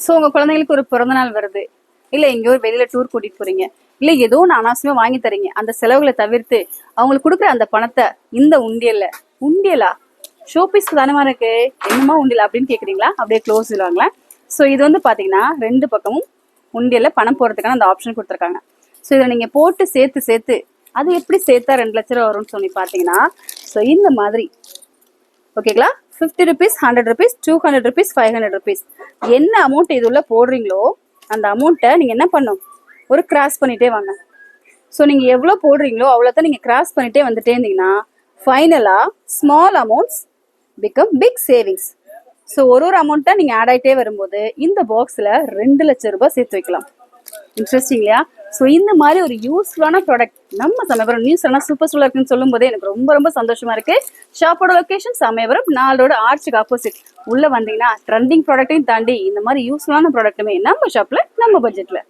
So உங்க குழந்தைங்களுக்கு ஒரு பிறந்த நாள் வருது, இல்ல எங்கேயோ வெளியில டூர் கூட்டிட்டு போறீங்க, இல்ல ஏதோ ஒன்று அனாவசியமா வாங்கி தரீங்க. அந்த செலவுகளை தவிர்த்து அவங்களுக்கு கொடுக்குற அந்த பணத்தை இந்த உண்டியல்ல, உண்டியலா ஷோபீஸ்க்கு தானமா இருக்கு, என்னமா உண்டியல் அப்படின்னு கேக்குறீங்களா? அப்படியே க்ளோஸ் சொல்லுவாங்களா? ஸோ இது வந்து பாத்தீங்கன்னா 2 பக்கமும் உண்டியல்ல பணம் போறதுக்கான அந்த ஆப்ஷன் கொடுத்துருக்காங்க. ஸோ இதை நீங்க போட்டு சேர்த்து சேர்த்து அது எப்படி சேர்த்தா 2 லட்ச ரூபா வரும்னு சொல்லி பாத்தீங்கன்னா, ஸோ இந்த மாதிரி ஓகேங்களா, 50 ருபீஸ், 100 ருபீஸ், 200 ருபீஸ், 500 ருபீஸ், என்ன அமௌண்ட் இது உள்ள போடுறீங்களோ அந்த அமௌண்ட்டை நீங்க என்ன பண்ணும், ஒரு கிராஸ் பண்ணிட்டே வாங்க. ஸோ நீங்க எவ்வளோ போடுறீங்களோ அவ்வளோதான் நீங்க கிராஸ் பண்ணிட்டே வந்துட்டே இருந்தீங்கன்னா ஃபைனலா small amounts become big savings. So ஒரு அமௌண்ட்டை நீங்க ஆட் ஆகிட்டே வரும்போது இந்த பாக்ஸ்ல 2 லட்சம் ரூபாய் சேர்த்து வைக்கலாம். இன்ட்ரெஸ்டிங் இல்லையா? ஸோ இந்த மாதிரி ஒரு யூஸ்ஃபுல்லான ப்ராடக்ட் நம்ம சமயபுரம் நியூஸ் எல்லாம் சூப்பர் சூப்பராக இருக்குன்னு சொல்லும் போதே எனக்கு ரொம்ப ரொம்ப சந்தோஷமா இருக்கு. ஷாப்போட லொகேஷன் சமயபுரம் 4 ரோடு ஆர்ச்சுக்கு ஆப்போசிட். உள்ள வந்தீங்கன்னா ட்ரெண்டிங் ப்ராடக்டையும் தாண்டி இந்த மாதிரி யூஸ்ஃபுல்லான ப்ராடக்ட்டுமே நம்ம ஷாப்ல நம்ம பட்ஜெட்ல.